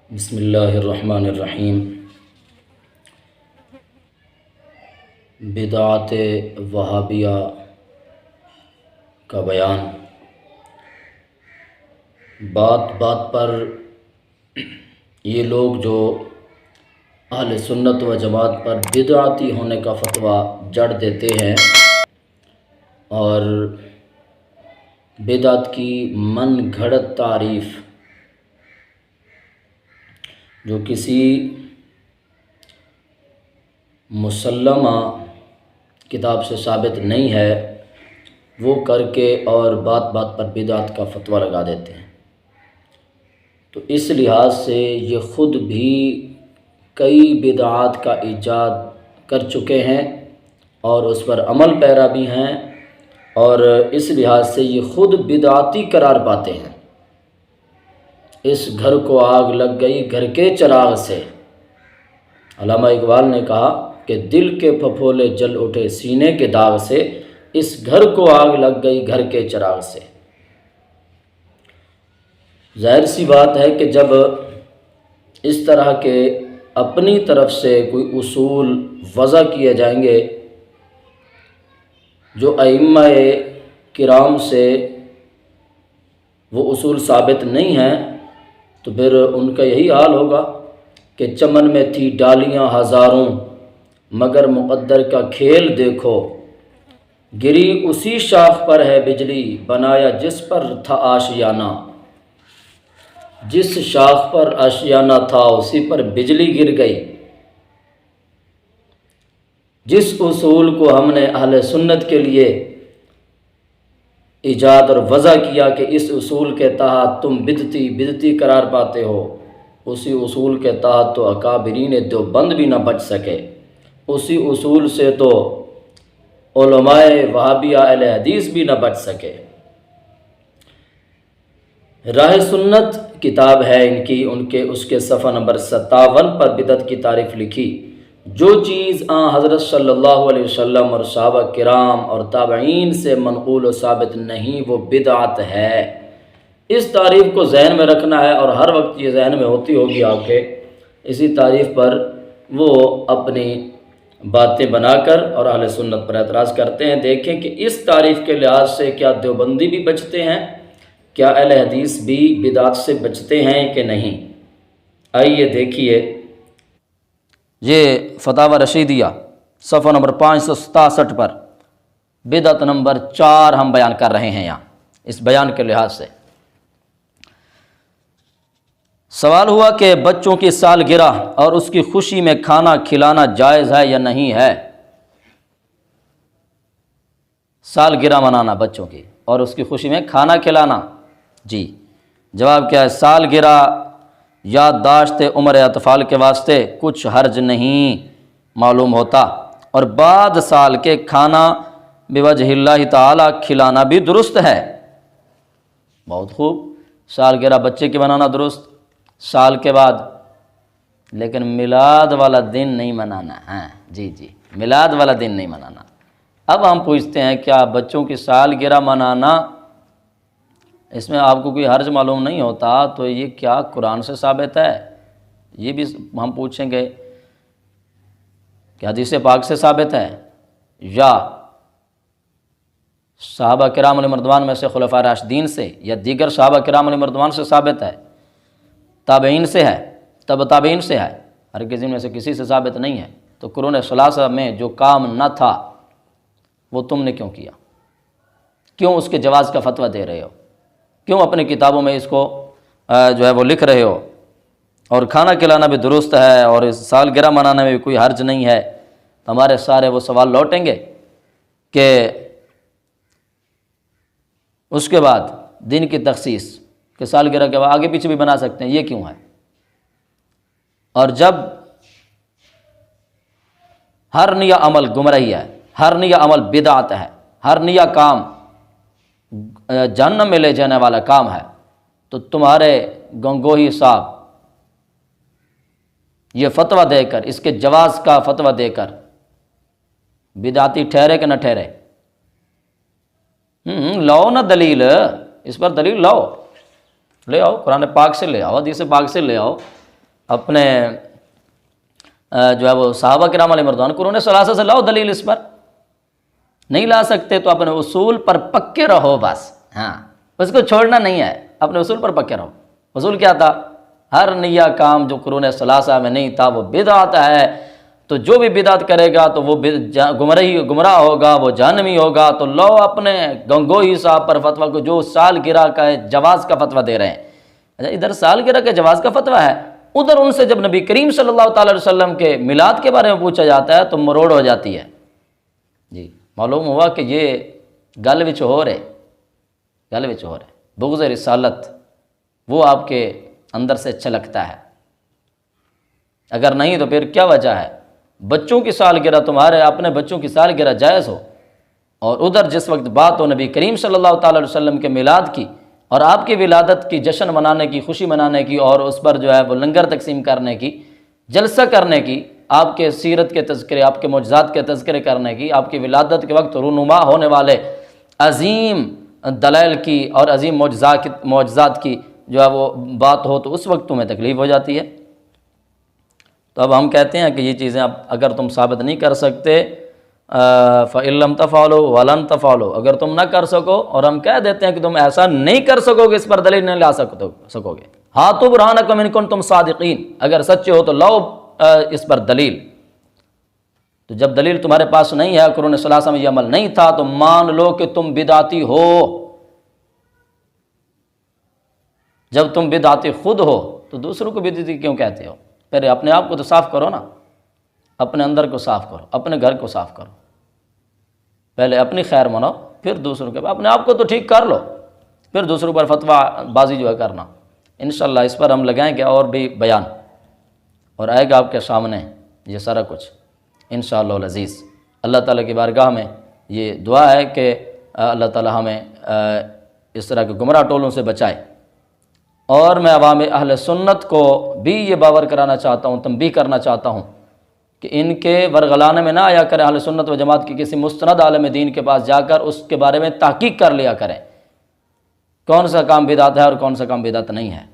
बिस्मिल्लाहिर्रहमानिर्रहीम। बिदअत वहाबिया का बयान। बात बात पर ये लोग जो अहले सुन्नत व जमात पर बिदअती होने का फतवा जड़ देते हैं और बिदअत की मन घड़त तारीफ़ जो किसी मुसल्लमा किताब से साबित नहीं है वो करके और बात बात पर बिदअत का फतवा लगा देते हैं। तो इस लिहाज से ये ख़ुद भी कई बिदअत का ईजाद कर चुके हैं और उस पर अमल पैरा भी हैं और इस लिहाज से ये ख़ुद बिदअती करार पाते हैं। इस घर को आग लग गई घर के चिराग से। अल्लामा इकबाल ने कहा कि दिल के फफोले जल उठे सीने के दाग से, इस घर को आग लग गई घर के चिराग से। जाहिर सी बात है कि जब इस तरह के अपनी तरफ से कोई उसूल वज़ा किए जाएंगे जो अइम्मा-ए किराम से वो उसूल साबित नहीं हैं, तो फिर उनका यही हाल होगा कि चमन में थी डालियाँ हज़ारों मगर मुक़द्दर का खेल देखो, गिरी उसी शाख पर है बिजली बनाया जिस पर था आशियाना। जिस शाख पर आशियाना था उसी पर बिजली गिर गई। जिस उसूल को हमने अहले सुन्नत के लिए ईजाद और वज़ा किया कि इस उसूल के तहत तुम बिदती बिदती करार पाते हो, उसी उसूल के तहत तो अकाबिरीन देवबंद भी न बच सके। उसी उसूल से तो उलमाए वहाबिया अहले हदीस भी न बच सके। राह सुन्नत किताब है इनकी, उनके उसके सफ़ा नंबर 57 पर बिदअत की तारीफ़ लिखी। जो चीज़ हज़रत सल्लल्लाहु अलैहि वसल्लम और सहाबा किराम और ताबईन से मनक़ूल व साबित नहीं वो बिदअत है। इस तारीफ़ को जहन में रखना है और हर वक्त ये जहन में होती होगी आपके। इसी तारीफ़ पर वो अपनी बातें बनाकर और अहले सुन्नत पर एतराज़ करते हैं। देखें कि इस तारीफ़ के लिहाज से क्या देवबंदी भी बचते हैं, क्या अहले हदीस भी बिदअत से बचते हैं कि नहीं। आइए देखिए, ये फतावा रशीदिया सफ़ा नंबर 567 पर बिदअत नंबर 4 हम बयान कर रहे हैं। यहाँ इस बयान के लिहाज से सवाल हुआ कि बच्चों की सालगिरह और उसकी खुशी में खाना खिलाना जायज़ है या नहीं है। सालगिरह मनाना बच्चों की और उसकी खुशी में खाना खिलाना, जी जवाब क्या है। सालगिरह याददाश्त उम्र अतफ़ाल के वास्ते कुछ हर्ज नहीं मालूम होता और बाद साल के खाना बिवजहिल्लाहि ताला खिलाना भी दुरुस्त है। बहुत खूब, सालगिरह बच्चे की मनाना दुरुस्त, साल के बाद, लेकिन मिलाद वाला दिन नहीं मनाना है। जी जी, मिलाद वाला दिन नहीं मनाना। अब हम पूछते हैं क्या बच्चों की सालगिरह मनाना इसमें आपको कोई हर्ज मालूम नहीं होता, तो ये क्या कुरान से साबित है? ये भी हम पूछेंगे। क्या हदीस पाक से साबित है या सहाबा किराम अलैहिर्रिज़वान में से खुलफा राशिदीन से या दीगर सहाबा किराम अलैहिर्रिज़वान से साबित है, ताबईन से है, तब ताबईन से है, हर किसी में से किसी से साबित नहीं है। तो कुरान सलासा में जो काम न था वो तुमने क्यों किया? क्यों उसके जवाज़ का फतवा दे रहे हो? क्यों अपनी किताबों में इसको जो है वो लिख रहे हो? और खाना खिलाना भी दुरुस्त है और इस सालगिरह मनाने में भी कोई हर्ज नहीं है। तो हमारे सारे वो सवाल लौटेंगे कि उसके बाद दिन की तखसीस के सालगिरह के बाद आगे पीछे भी बना सकते हैं, ये क्यों है? और जब हर नया अमल गुमराही है, हर नया अमल बिदअत है, हर नया काम जहन्नम में ले जाने वाला काम है, तो तुम्हारे गंगोही साहब ये फतवा देकर, इसके जवाज़ का फतवा देकर बिदअती ठहरे कि न ठहरे? लाओ ना दलील, इस पर दलील लाओ, ले आओ, कुरान पाक से ले आओ, हदीस पाक से ले आओ। अपने जो है वो सहाबा किराम अलैहिर्रिज़वान कुरान सलासा से लाओ दलील इस पर। नहीं ला सकते तो अपने उसूल पर पक्के रहो बस। हाँ, उसको छोड़ना नहीं है, अपने उसूल पर पक्के रहो। उसूल क्या था? हर नया काम जो कुरान सलासा में नहीं था वो बिदअत है, तो जो भी बिदअत करेगा तो वो गुमराह होगा, वो जहन्नमी होगा। तो लो अपने गंगोही साहब पर फतवा को, जो सालगिरह का जवाज़ का फतवा दे रहे हैं। अच्छा, इधर सालगिरह के जवाज़ का फतवा है, उधर उनसे जब नबी करीम सल्लल्लाहु अलैहि वसल्लम के मिलाद के बारे में पूछा जाता है तो मरोड़ हो जाती है। जी, मालूम हुआ कि ये गल विच हो रहे, गल विच हो रहे। बुग़्ज़ रिसालत वो आपके अंदर से छलकता है, अगर नहीं तो फिर क्या वजह है? बच्चों की सालगिरह, तुम्हारे अपने बच्चों की सालगिरह जायज़ हो, और उधर जिस वक्त बात हो नबी करीम सल्लल्लाहु अलैहि वसल्लम के मिलाद की और आपकी विलादत की जश्न मनाने की, खुशी मनाने की, और उस पर जो है वो लंगर तकसीम करने की, जलसा करने की, आपके सीरत के तज़किरे, आपके मौजज़ात के तज़किरे करने की, आपकी विलादत के वक्त रूनुमा होने वाले अज़ीम दलाइल की और अज़ीम मौजज़ात की जो है वो बात हो, तो उस वक्त तुम्हें तकलीफ़ हो जाती है। तो अब हम कहते हैं कि ये चीज़ें अब अगर तुम साबित नहीं कर सकते, फ़इल्लम तफ़अलू वलन तफ़अलू, अगर तुम ना कर सको, और हम कह देते हैं कि तुम ऐसा नहीं कर सकोगे, इस पर दलील नहीं ला सकोगे, हातु बुरहानकुम इन कुंतुम सादिक़ीन, अगर सच्चे हो तो लाओ इस पर दलील। तो जब दलील तुम्हारे पास नहीं है, कुरान सलासा में ये अमल नहीं था, तो मान लो कि तुम बिदाती हो। जब तुम बिदाती खुद हो तो दूसरों को बिदाती क्यों कहते हो? पहले अपने आप को तो साफ़ करो ना, अपने अंदर को साफ़ करो, अपने घर को साफ़ करो। पहले अपनी खैर मनाओ, फिर दूसरों के। अपने आप को तो ठीक कर लो, फिर दूसरों पर फतवा बाजी जो है करना। इंशाअल्लाह इस पर हम लगाएंगे और भी बयान, और आएगा आपके सामने ये सारा कुछ इंशाअल्लाह अज़ीज़। अल्लाह ताला की बारगाह में ये दुआ है कि अल्लाह ताला हमें इस तरह के गुमराह टोलों से बचाए। और मैं अवाम अहले सुन्नत को भी ये बावर कराना चाहता हूँ, तंबीह करना चाहता हूँ कि इनके वरगलाने में ना आया करें। अहले सुन्नत व जमात की किसी मुस्तनद आलिम दीन के पास जाकर उसके बारे में तहकीक कर लिया करें, कौन सा काम बिदात है और कौन सा काम बिदात नहीं है।